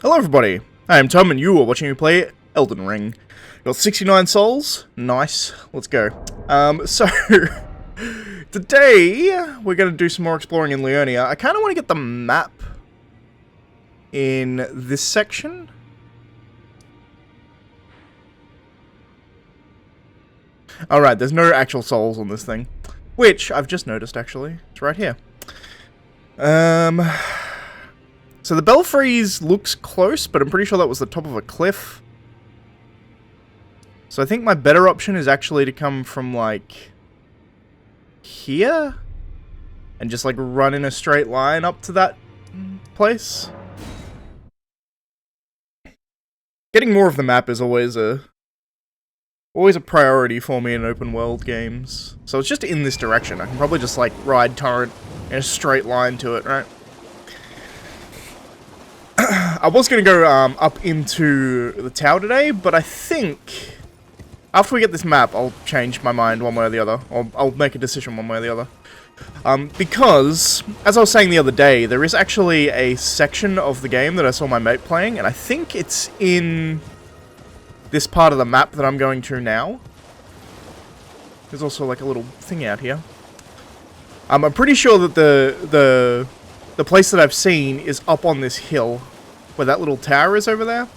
Hello everybody, I am Tom and you are watching me play Elden Ring. Got 69 souls, nice, let's go. So, today we're going to do some more exploring in Leonia. I kind of want to get the map in this section. Alright, there's no actual souls on this thing, which I've just noticed actually, it's right here. So the Belfries looks close, but I'm pretty sure that was the top of a cliff. So I think my better option is actually to come from, like, here? And just, like, run in a straight line up to that place. Getting more of the map is always a priority for me in open world games. So it's just in this direction. I can probably just, like, ride Torrent in a straight line to it, right? I was going to go up into the tower today, but I think after we get this map, I'll change my mind one way or the other. Or I'll make a decision one way or the other. Because, as I was saying the other day, there is actually a section of the game that I saw my mate playing, and I think it's in this part of the map that I'm going to now. There's also like a little thing out here. I'm pretty sure that the place that I've seen is up on this hill, where that little tower is over there.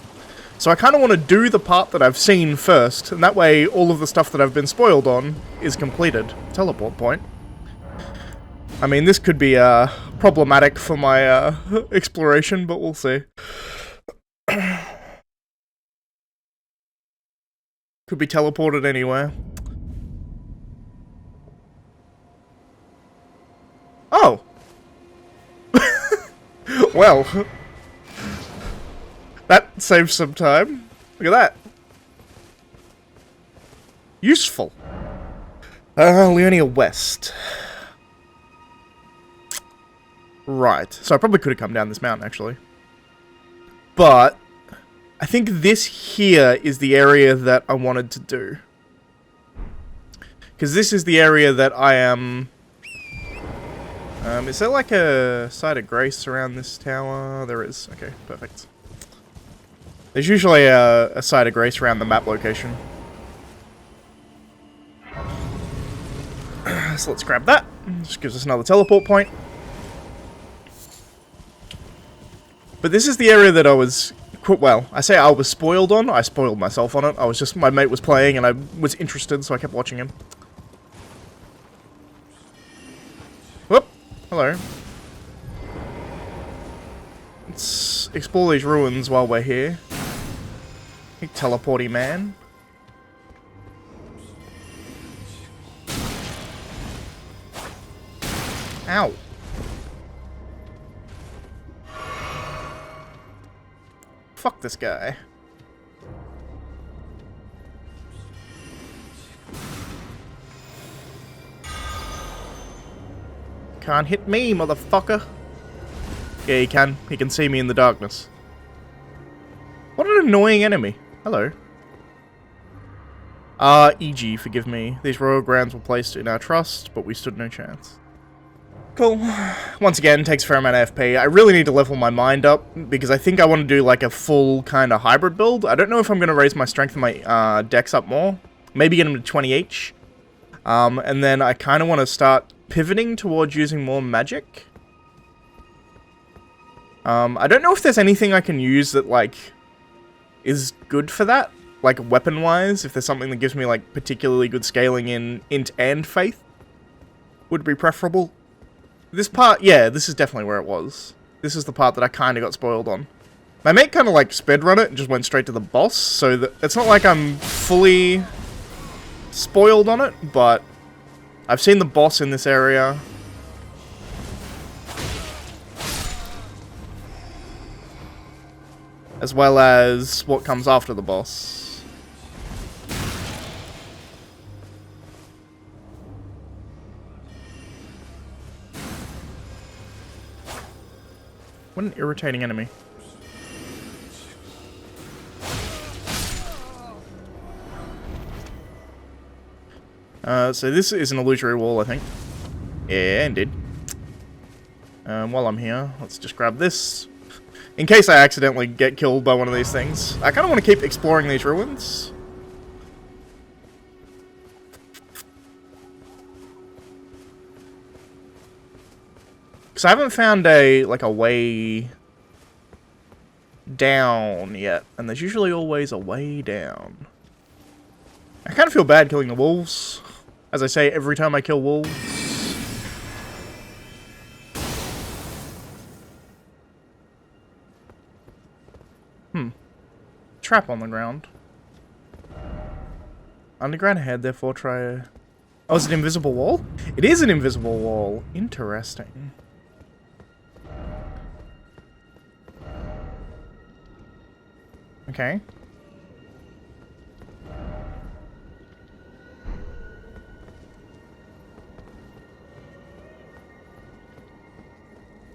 So I kind of want to do the part that I've seen first, and that way all of the stuff that I've been spoiled on is completed. Teleport point. I mean, this could be problematic for my exploration, but we'll see. Could be teleported anywhere. Oh! Well, that saves some time. Look at that. Useful. Leonia West. Right. So I probably could have come down this mountain, actually. But I think this here is the area that I wanted to do. Because this is the area that I am... is there like a site of grace around this tower? There is. Okay, perfect. There's usually a site of grace around the map location. So let's grab that. Just gives us another teleport point. But this is the area that I was... Well, I say I was spoiled on. I spoiled myself on it. I was just... My mate was playing and I was interested, so I kept watching him. Whoop. Hello. Let's explore these ruins while we're here. Hey, teleporty man. Ow. Fuck this guy. Can't hit me, motherfucker. Yeah, he can. He can see me in the darkness. What an annoying enemy. Hello. E.g., forgive me. These royal grounds were placed in our trust, but we stood no chance. Cool. Once again, takes a fair amount of FP. I really need to level my mind up, because I think I want to do like a full kind of hybrid build. I don't know if I'm going to raise my strength and my dex up more. Maybe get them to 20 each. And then I kind of want to start pivoting towards using more magic. I don't know if there's anything I can use that, like, is good for that. Like, weapon-wise, if there's something that gives me, like, particularly good scaling in int and faith. Would be preferable. This part, yeah, this is definitely where it was. This is the part that I kind of got spoiled on. My mate kind of, like, speedrun it and just went straight to the boss, so that it's not like I'm fully spoiled on it, but I've seen the boss in this area. As well as what comes after the boss. What an irritating enemy. So this is an illusory wall, I think. Yeah, indeed. While I'm here, let's just grab this. In case I accidentally get killed by one of these things. I kind of want to keep exploring these ruins. Because I haven't found a way down yet. And there's usually always a way down. I kind of feel bad killing the wolves. As I say every time I kill wolves. Trap on the ground. Underground ahead, therefore try... Oh, is it an invisible wall? It is an invisible wall. Interesting. Okay.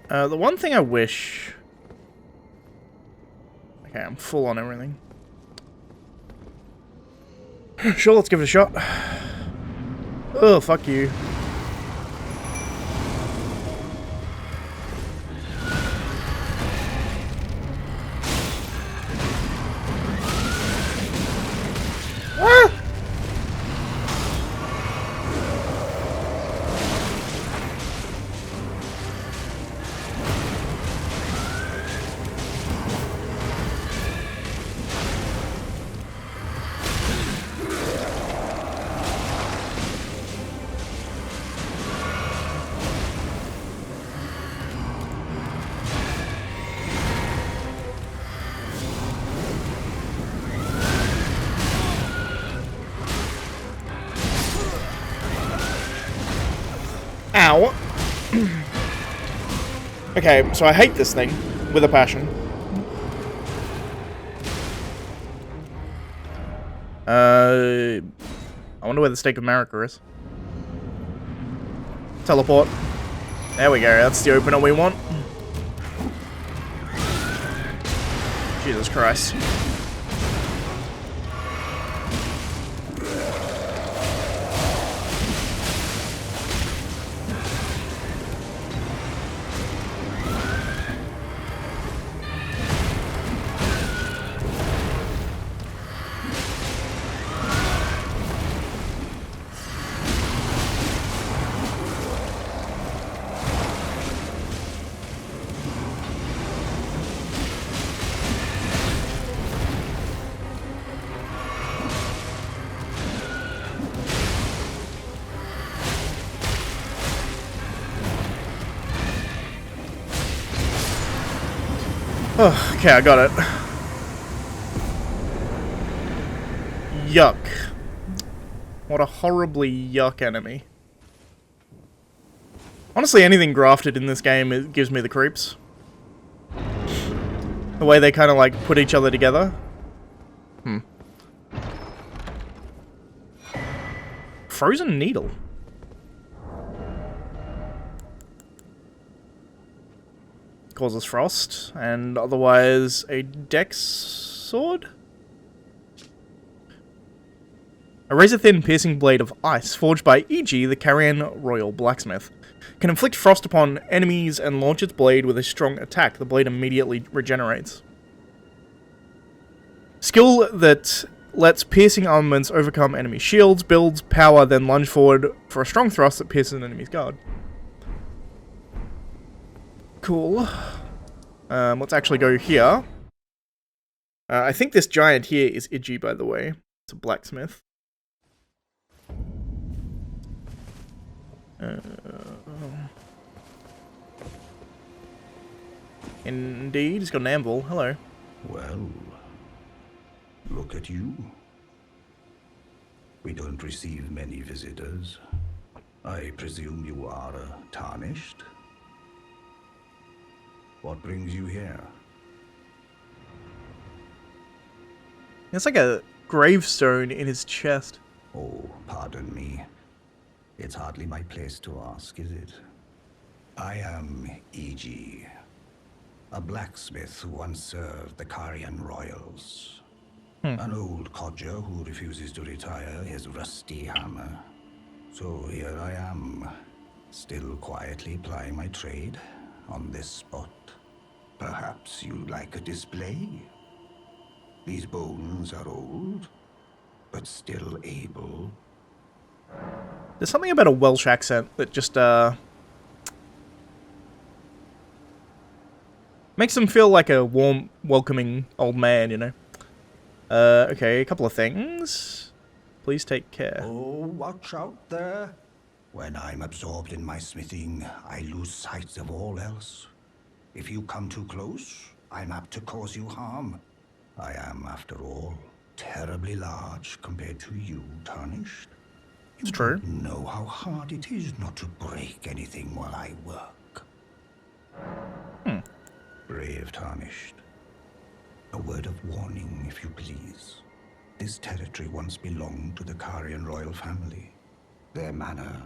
The one thing I wish... Okay, I'm full on everything. Sure, let's give it a shot. Oh, fuck you. Ah! Ow. Okay, so I hate this thing with a passion. I wonder where the Stake of Marika is. Teleport. There we go, that's the opener we want. Jesus Christ. Oh, okay, I got it. Yuck. What a horribly yuck enemy. Honestly, anything grafted in this game, it gives me the creeps. The way they kind of like put each other together. Frozen needle. Causes frost, and otherwise a dex sword? A razor-thin piercing blade of ice forged by E.G. the Carian Royal Blacksmith. Can inflict frost upon enemies and launch its blade with a strong attack. The blade immediately regenerates. Skill that lets piercing armaments overcome enemy shields, builds power, then lunge forward for a strong thrust that pierces an enemy's guard. Cool. Let's actually go here. I think this giant here is Iggy, by the way. It's a blacksmith. Indeed, he's got an anvil. Hello. Well, look at you. We don't receive many visitors. I presume you are tarnished? What brings you here? It's like a gravestone in his chest. Oh, pardon me. It's hardly my place to ask, is it? I am E.G., a blacksmith who once served the Carian royals. An old codger who refuses to retire his rusty hammer. So here I am, still quietly plying my trade on this spot. Perhaps you'd like a display? These bones are old, but still able. There's something about a Welsh accent that just, makes them feel like a warm, welcoming old man, you know? Okay, a couple of things. Please take care. Oh, watch out there. When I'm absorbed in my smithing, I lose sight of all else. If you come too close, I'm apt to cause you harm. I am, after all, terribly large compared to you, Tarnished. It's true. You know how hard it is not to break anything while I work. Brave Tarnished. A word of warning, if you please. This territory once belonged to the Carian royal family. Their manor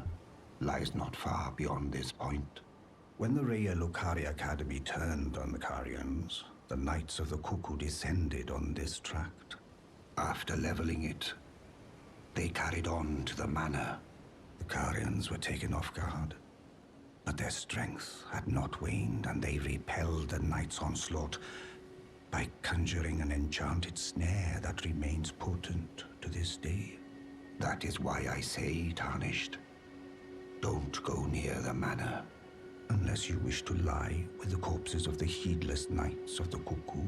lies not far beyond this point. When the Raya Lucari Academy turned on the Carians, the Knights of the Cuckoo descended on this tract. After leveling it, they carried on to the manor. The Carians were taken off guard, but their strength had not waned, and they repelled the Knights' onslaught by conjuring an enchanted snare that remains potent to this day. That is why I say, Tarnished, don't go near the manor, unless you wish to lie with the corpses of the heedless Knights of the Cuckoo.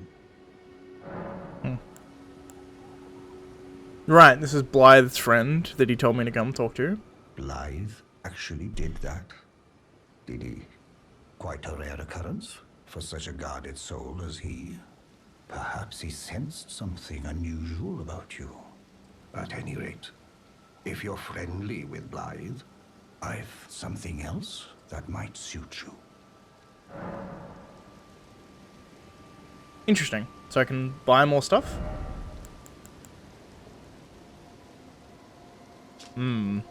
Right, this is Blythe's friend that he told me to come talk to. Blythe actually did that. Did he? Quite a rare occurrence for such a guarded soul as he. Perhaps he sensed something unusual about you. At any rate, if you're friendly with Blythe, I've something else that might suit you. Interesting. So I can buy more stuff? An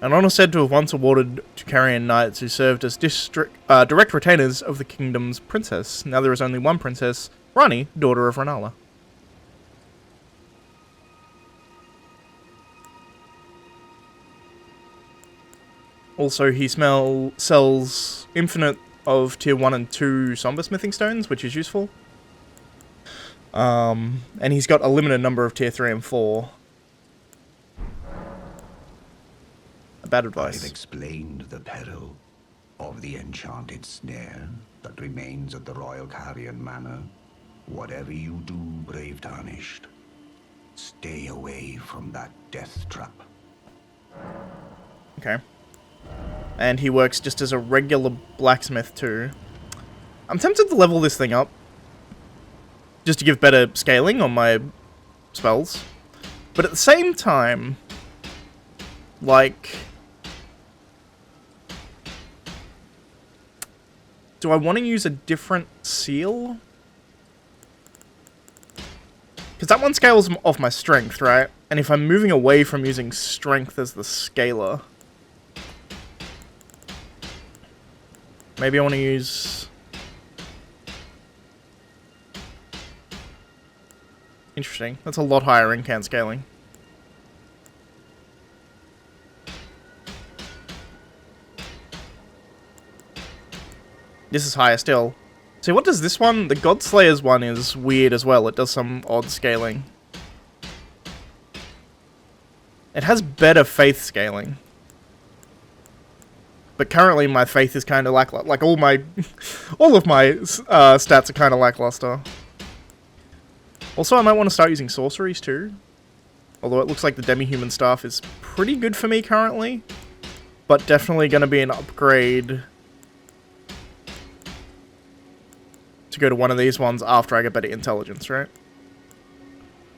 honor said to have once awarded to Carian knights who served as direct retainers of the kingdom's princess. Now there is only one princess, Rani, daughter of Renala. Also, he sells infinite of tier 1 and 2 somber smithing stones, which is useful. And he's got a limited number of tier 3 and 4. Bad advice. I've explained the peril of the enchanted snare that remains at the Royal Carian Manor. Whatever you do, brave Tarnished, stay away from that death trap. Okay. And he works just as a regular blacksmith too. I'm tempted to level this thing up, just to give better scaling on my spells. But at the same time, like, do I want to use a different seal? Because that one scales off my strength, right? And if I'm moving away from using strength as the scaler, maybe I want to use... Interesting. That's a lot higher incant scaling. This is higher still. See, what does this one? The Godslayer's one is weird as well. It does some odd scaling. It has better faith scaling. But currently my faith is kind of lackluster. Like all of my stats are kind of lackluster. Also, I might want to start using sorceries too. Although it looks like the demi-human staff is pretty good for me currently. But definitely going to be an upgrade to go to one of these ones after I get better intelligence, right?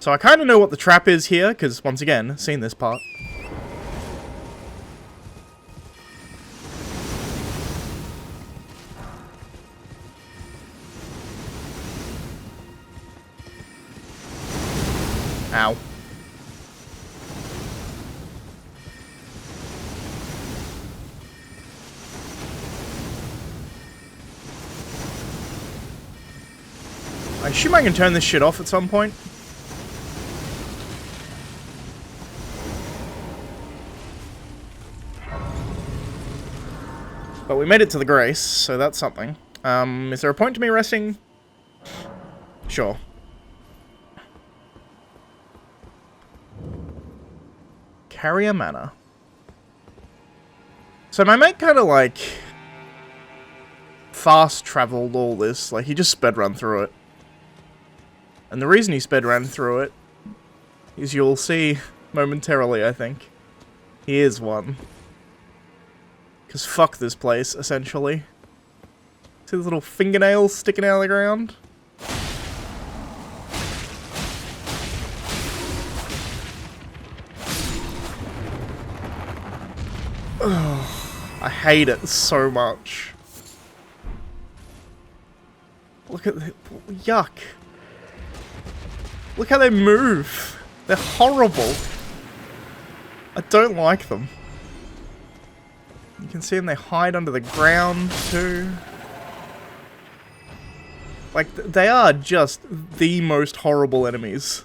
So I kind of know what the trap is here, because once again, seen this part. Ow. I assume I can turn this shit off at some point. But we made it to the Grace, so that's something. Is there a point to me resting? Sure. Caria Manor. So my mate kind of like fast traveled all this. Like he just sped run through it. And the reason he sped ran through it is you'll see momentarily, I think. He is one. Because fuck this place, essentially. See those little fingernails sticking out of the ground? Ugh, I hate it so much. Look at the... Yuck. Look how they move. They're horrible. I don't like them. You can see them, they hide under the ground too. Like, they are just the most horrible enemies.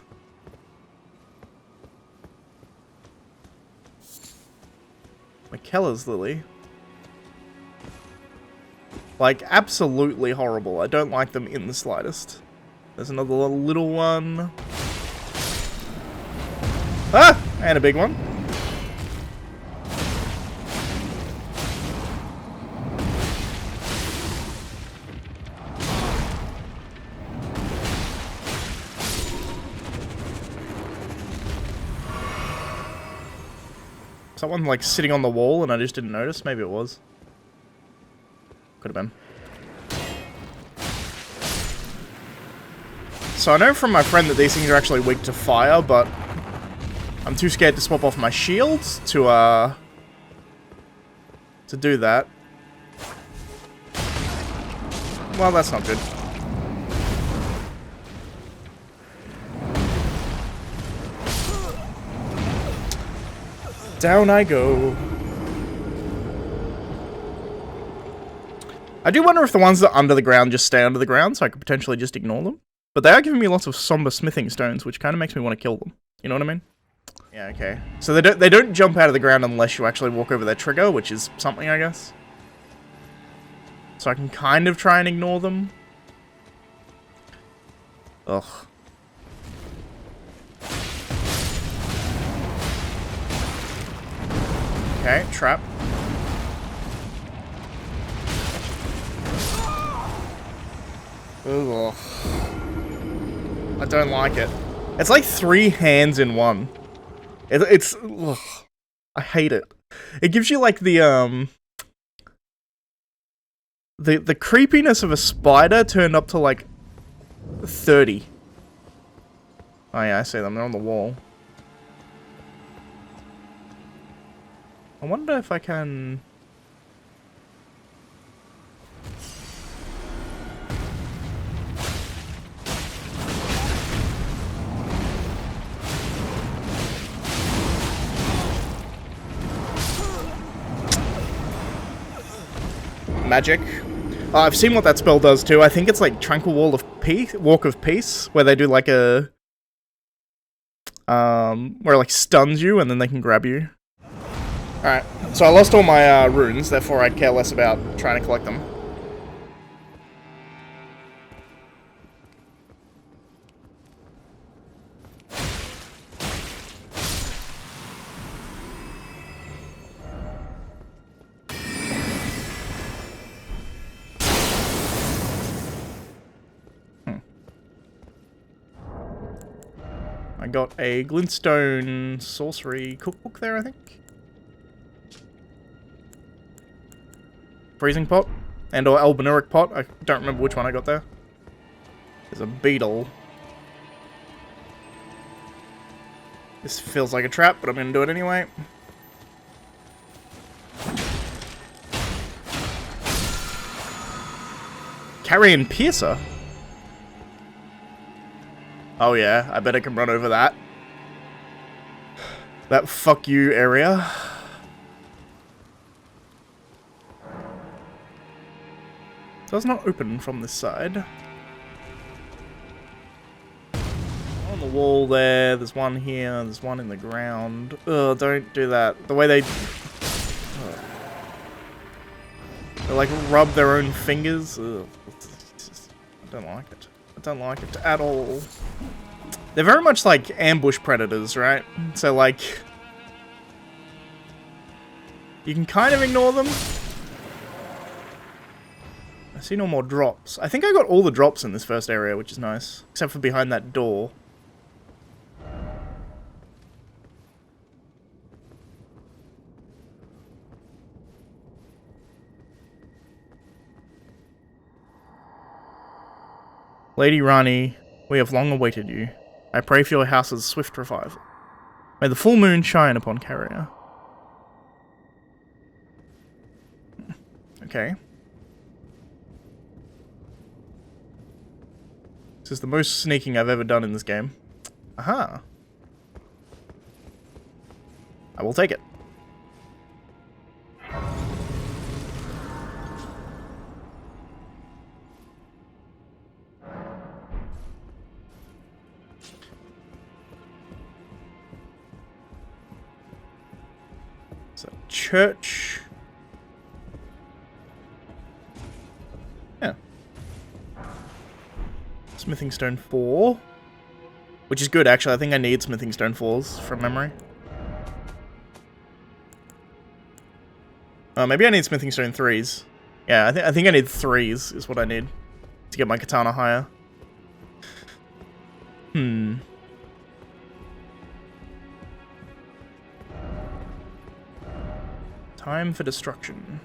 McKellar's Lily. Like, absolutely horrible. I don't like them in the slightest. There's another little one. Ah! And a big one. Someone like sitting on the wall and I just didn't notice? Maybe it was. Could have been. So I know from my friend that these things are actually weak to fire, but I'm too scared to swap off my shields to do that. Well, that's not good. Down I go. I do wonder if the ones that are under the ground just stay under the ground, so I could potentially just ignore them. But they are giving me lots of somber smithing stones, which kind of makes me want to kill them. You know what I mean? Yeah, okay. So they don't jump out of the ground unless you actually walk over their trigger, which is something, I guess. So I can kind of try and ignore them. Ugh. Okay, trap. Ugh. I don't like it. It's like 3 hands in one. It's ugh. I hate it. It gives you like the creepiness of a spider turned up to like 30. Oh yeah, I see them. They're on the wall. I wonder if I can... Magic. I've seen what that spell does too. I think it's like Tranquil Wall of Peace, Walk of Peace, where they do like a... where it like stuns you and then they can grab you. Alright, so I lost all my runes, therefore I care less about trying to collect them. I got a glintstone sorcery cookbook there, I think. Freezing pot and or albinuric pot. I don't remember which one I got there. There's a beetle. This feels like a trap, but I'm gonna do it anyway. Carrion Piercer. Oh yeah, I bet I can run over that. That fuck you area. Does not open from this side. On the wall there, there's one here, there's one in the ground. Ugh, don't do that. The way they... Ugh. They like rub their own fingers. Ugh. I don't like it. I don't like it at all. They're very much like ambush predators, right? So like, you can kind of ignore them. I see no more drops. I think I got all the drops in this first area, which is nice. Except for behind that door. Lady Rani, we have long awaited you. I pray for your house's swift revival. May the full moon shine upon Caria. Okay. This is the most sneaking I've ever done in this game. Aha. I will take it. So, church. Yeah. Smithing Stone 4. Which is good, actually. I think I need Smithing Stone 4s from memory. Maybe I need Smithing Stone 3s. Yeah, I think I need 3s is what I need to get my katana higher. Time for destruction.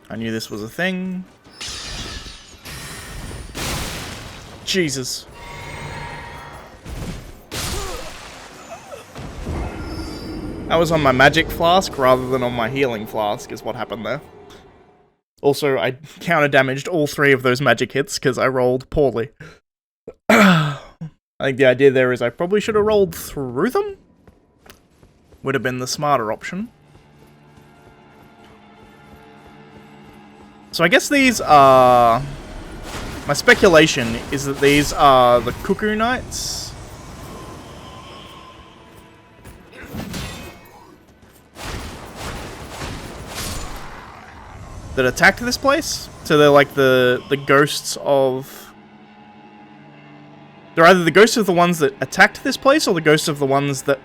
I knew this was a thing. Jesus. That was on my magic flask rather than on my healing flask is what happened there. Also, I counter-damaged all 3 of those magic hits because I rolled poorly. I think the idea there is I probably should have rolled through them. Would have been the smarter option. So I guess these are... My speculation is that these are the Cuckoo Knights. That attacked this place? So they're like the ghosts of... They're either the ghosts of the ones that attacked this place or the ghosts of the ones that...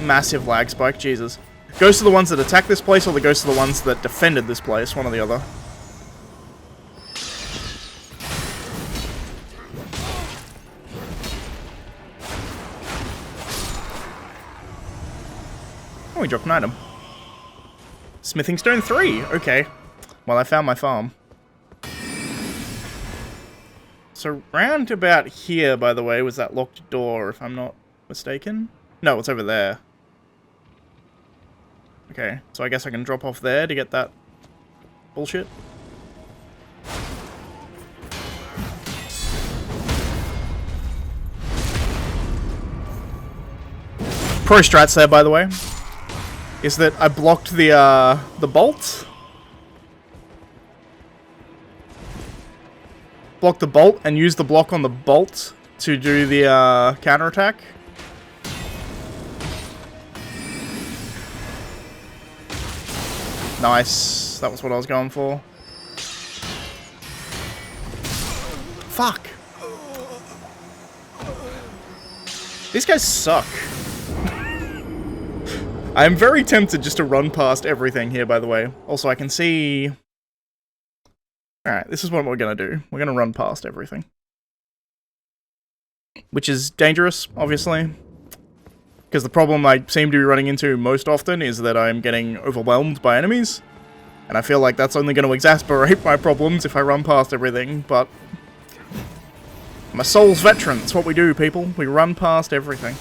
Massive lag spike, Jesus. Ghosts of the ones that attacked this place or the ghosts of the ones that defended this place, one or the other. Oh, we dropped an item. Smithing Stone 3, okay. Well, I found my farm. So round about here, by the way, was that locked door, if I'm not mistaken? No, it's over there. Okay, so I guess I can drop off there to get that bullshit. Pro strats there, by the way, is that I blocked the bolt. Blocked the bolt and used the block on the bolt to do the counterattack. Nice. That was what I was going for. Fuck. These guys suck. I'm very tempted just to run past everything here, by the way. Also, I can see... Alright, this is what we're gonna do. We're gonna run past everything. Which is dangerous, obviously. Because the problem I seem to be running into most often is that I'm getting overwhelmed by enemies. And I feel like that's only going to exacerbate my problems if I run past everything, but... I'm a Souls veteran, it's what we do, people. We run past everything.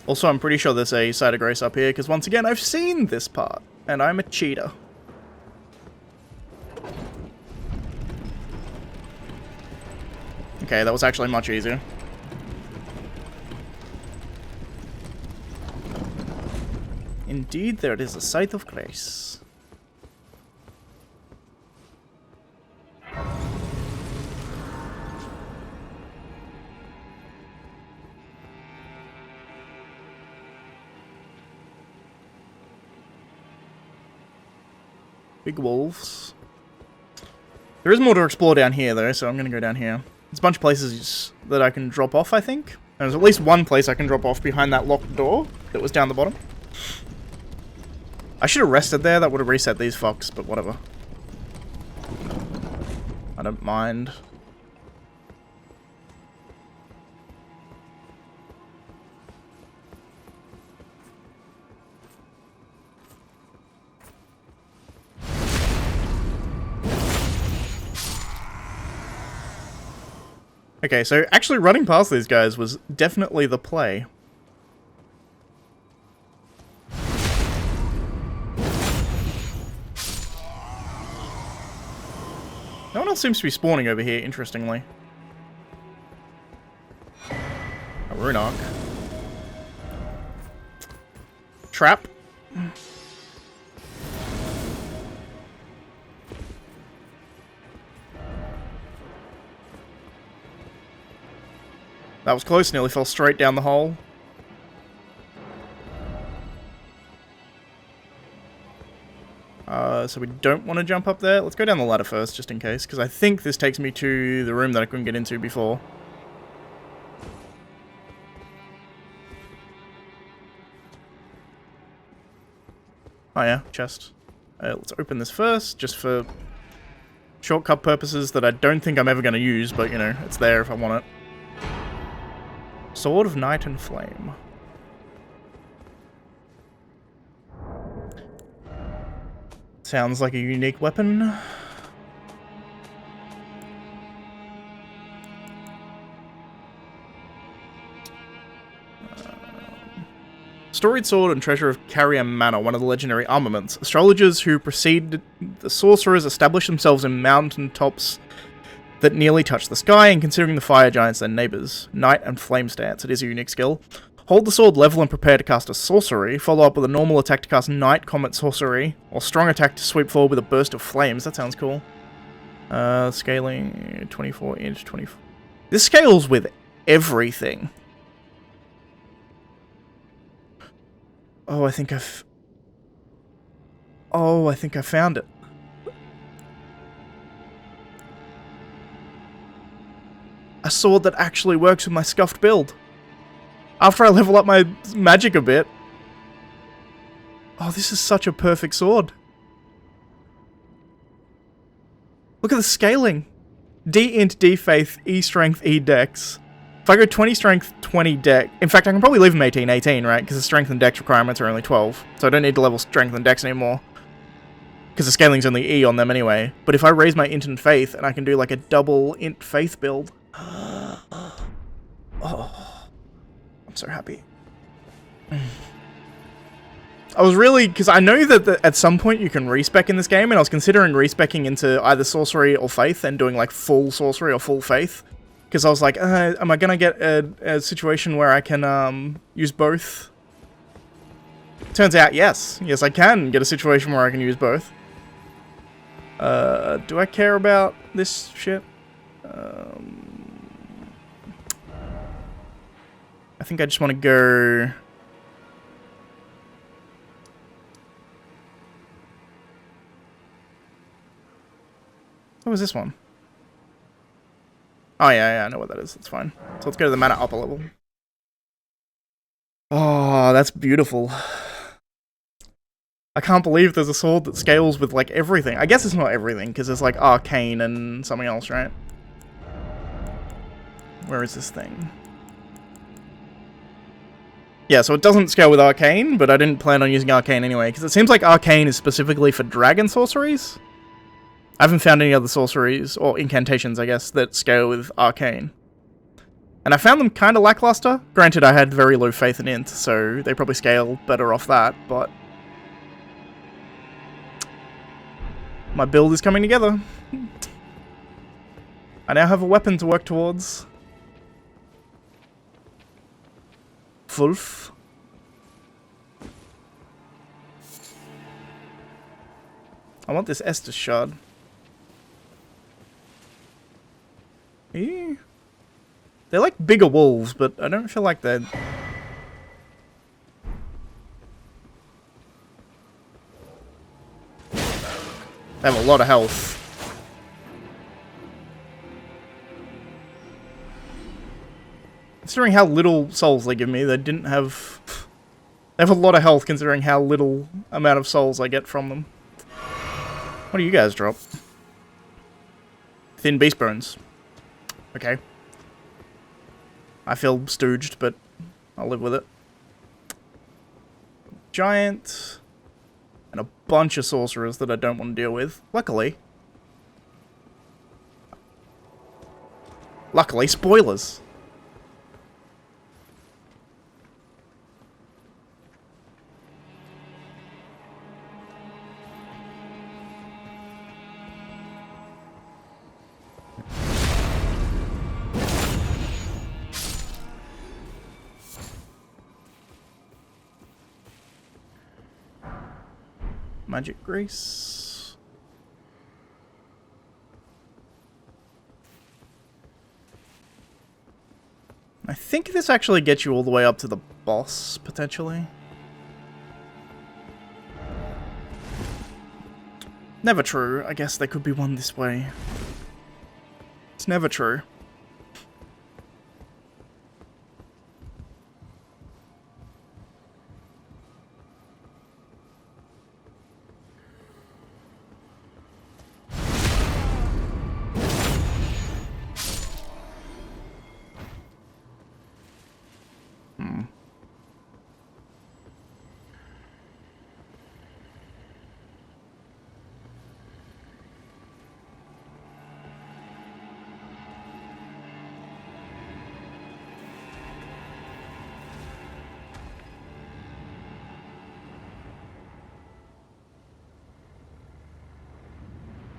Also, I'm pretty sure there's a Site of Grace up here, because once again, I've seen this part, and I'm a cheater. Okay, that was actually much easier. Indeed, there it is, a Site of Grace. Big wolves. There is more to explore down here, though, so I'm going to go down here. There's a bunch of places that I can drop off, I think. There's at least one place I can drop off behind that locked door that was down the bottom. I should have rested there. That would have reset these fucks, but whatever. I don't mind. Okay, so actually running past these guys was definitely the play. No one else seems to be spawning over here, interestingly. A Runark. Trap. That was close, nearly fell straight down the hole. So we don't want to jump up there. Let's go down the ladder first, just in case, because I think this takes me to the room that I couldn't get into before. Oh yeah, chest. Let's open this first, just for shortcut purposes that I don't think I'm ever going to use, but, you know, it's there if I want it. Sword of Night and Flame. Sounds like a unique weapon. Storied sword and treasure of Caria Manor, one of the legendary armaments. Astrologers who precede the sorcerers establish themselves in mountain tops that nearly touch the sky, and considering the fire giants their neighbours. Night and Flame stance, it is a unique skill. Hold the sword level and prepare to cast a sorcery, follow up with a normal attack to cast Night Comet Sorcery, or strong attack to sweep forward with a burst of flames. That sounds cool. Scaling 24 inch, 24. This scales with everything. Oh, I think I found it. A sword that actually works with my scuffed build. After I level up my magic a bit. Oh, this is such a perfect sword. Look at the scaling. D int, D faith, E strength, E dex. If I go 20 strength, 20 dex... In fact, I can probably leave them 18, 18, right? Because the strength and dex requirements are only 12. So I don't need to level strength and dex anymore. Because the scaling's only E on them anyway. But if I raise my int and faith, and I can do like a double int faith build... Oh, I'm so happy. I was really... Because I know that at some point you can respec in this game, and I was considering respecing into either sorcery or faith, and doing like full sorcery or full faith. Because I was like, am I going to get a situation where I can use both? Turns out, yes. Yes, I can get a situation where I can use both. Do I care about this shit? I think I just want to go... What was this one? Oh yeah, I know what that is. That's fine. So let's go to the Manor upper level. Oh, that's beautiful. I can't believe there's a sword that scales with, like, everything. I guess it's not everything, because there's, like, arcane and something else, right? Where is this thing? Yeah, so it doesn't scale with arcane, but I didn't plan on using arcane anyway, because it seems like arcane is specifically for dragon sorceries. I haven't found any other sorceries, or incantations, I guess, that scale with arcane. And I found them kind of lackluster. Granted, I had very low faith in Int, so they probably scale better off that, but... my build is coming together. I now have a weapon to work towards. Wolf. I want this Estus shard. They're like bigger wolves, but I don't feel like they're... they have a lot of health. Considering how little souls they give me, they didn't have... they have a lot of health considering how little amount of souls I get from them. What do you guys drop? Thin beast bones. Okay. I feel stooged, but I'll live with it. Giant. And a bunch of sorcerers that I don't want to deal with. Luckily, spoilers. Magic Grace. I think this actually gets you all the way up to the boss, potentially. Never true. I guess there could be one this way. It's never true.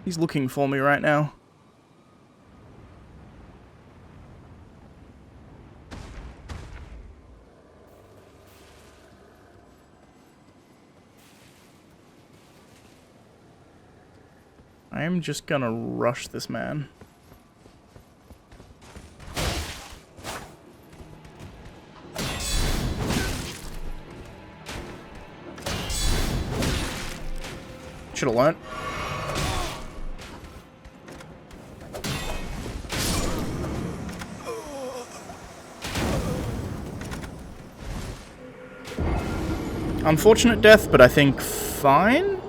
He's looking for me right now. I am just gonna rush this man. Should've learnt. Unfortunate death, but I think fine?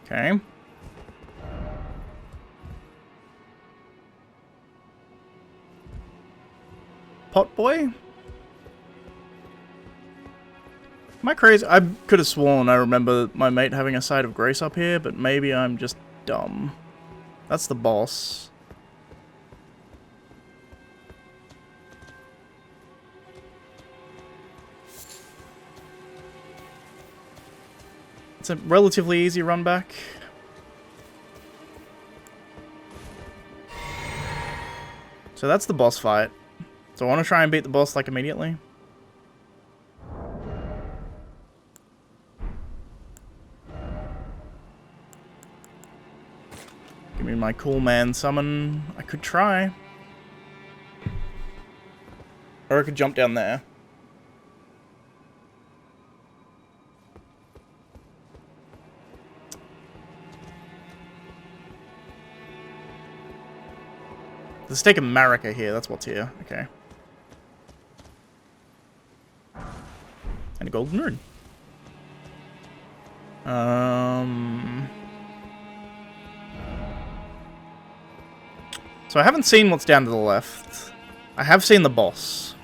Okay. Pot boy? Am I crazy? I could have sworn I remember my mate having a Site of Grace up here, but maybe I'm just dumb. That's the boss. It's a relatively easy run back. So that's the boss fight. So I want to try and beat the boss like immediately. Give me my cool man summon. I could try. Or I could jump down there. The stake of Marika here, that's what's here. Okay. And a golden rune. So I haven't seen what's down to the left. I have seen the boss.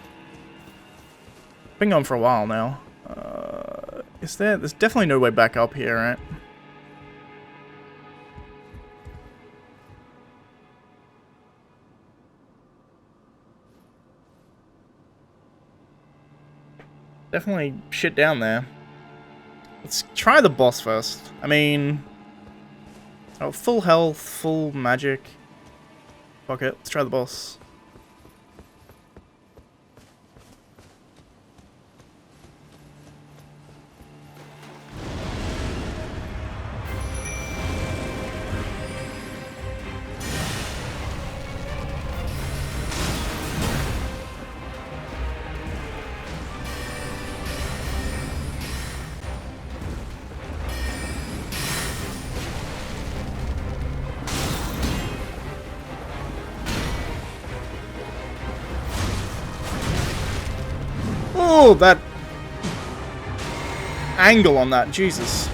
Been going for a while now. Is there? There's definitely no way back up here, right? Definitely shit down there. Let's try the boss first. I mean... Oh, full health, full magic. Fuck it, let's try the boss. Oh, that angle on that, Jesus.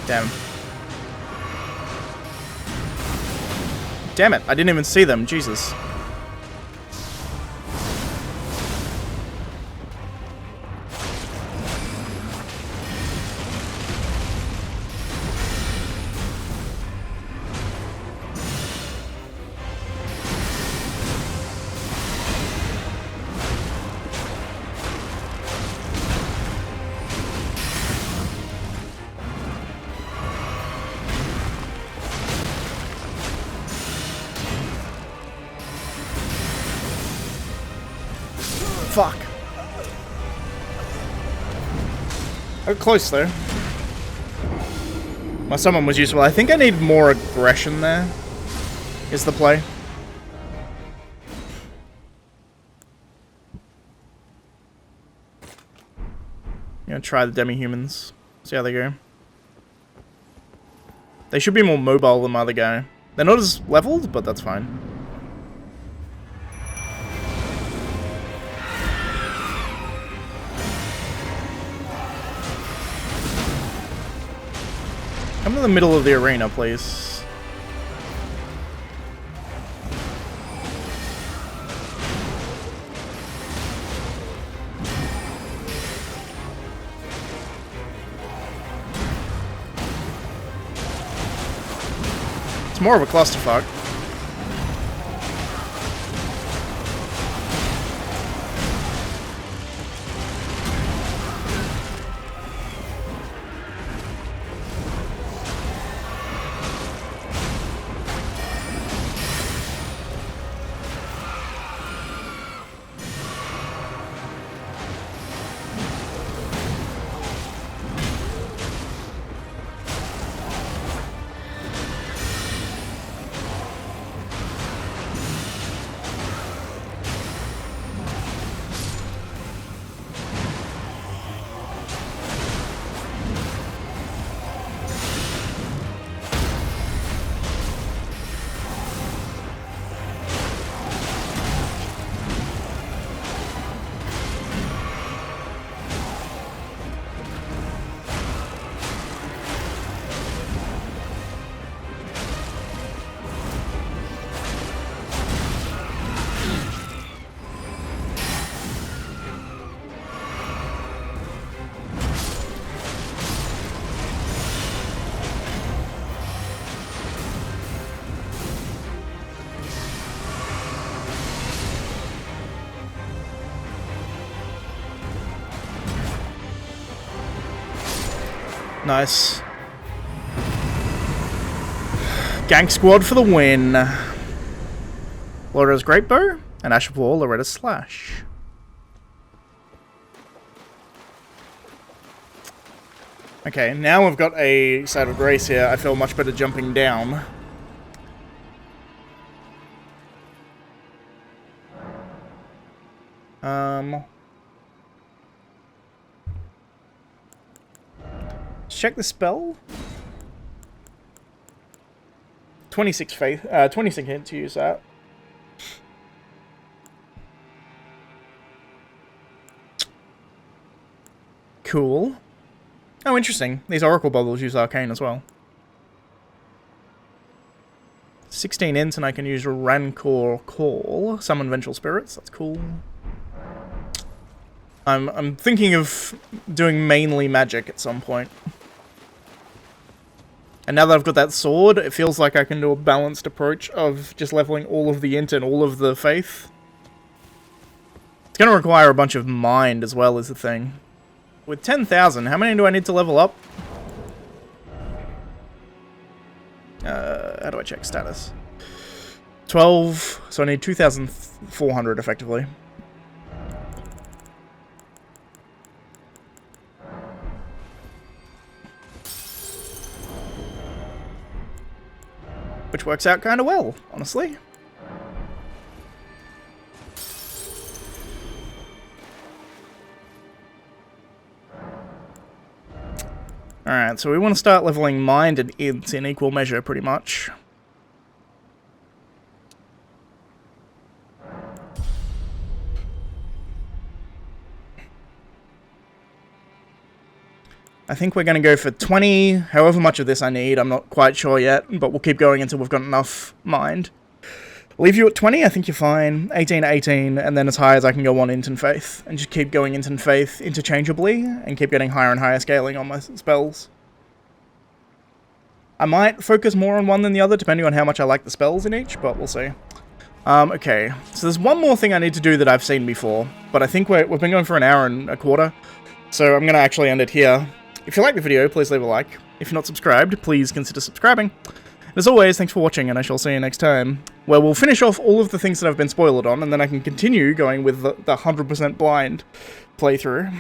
Damn. Damn it, I didn't even see them, Jesus. Fuck. Oh, close though. My summon was useful. I think I need more aggression there. Is the play. I'm gonna try the demi-humans. See how they go. They should be more mobile than my other guy. They're not as leveled, but that's fine. Come to the middle of the arena, please. It's more of a clusterfuck. Nice. Gank squad for the win. Loretta's Great Bow, and Ash of War, Loretta's Slash. Okay, now we've got a Side of Grace here. I feel much better jumping down. Check the spell. 26 faith, 26 hit to use that. Cool. Oh, interesting. These Oracle bubbles use Arcane as well. 16 int, and I can use Rancor Call. Summon Vengeful Spirits. That's cool. I'm thinking of doing mainly magic at some point. And now that I've got that sword, it feels like I can do a balanced approach of just leveling all of the int and all of the faith. It's going to require a bunch of mind as well, is the thing. With 10,000, how many do I need to level up? How do I check status? 12, so I need 2,400 effectively. Which works out kind of well, honestly. Alright, so we want to start leveling mind and int in equal measure, pretty much. I think we're going to go for 20, however much of this I need, I'm not quite sure yet, but we'll keep going until we've got enough mind. Leave you at 20, I think you're fine. 18, 18, and then as high as I can go on int and faith. And just keep going int and faith interchangeably, and keep getting higher and higher scaling on my spells. I might focus more on one than the other, depending on how much I like the spells in each, but we'll see. Okay, so there's one more thing I need to do that I've seen before, but I think we've been going for an hour and a quarter, so I'm going to actually end it here. If you like the video, please leave a like. If you're not subscribed, please consider subscribing. And as always, thanks for watching, and I shall see you next time, where we'll finish off all of the things that I've been spoiled on, and then I can continue going with the 100% blind playthrough.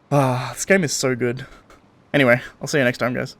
Ah, this game is so good. Anyway, I'll see you next time, guys.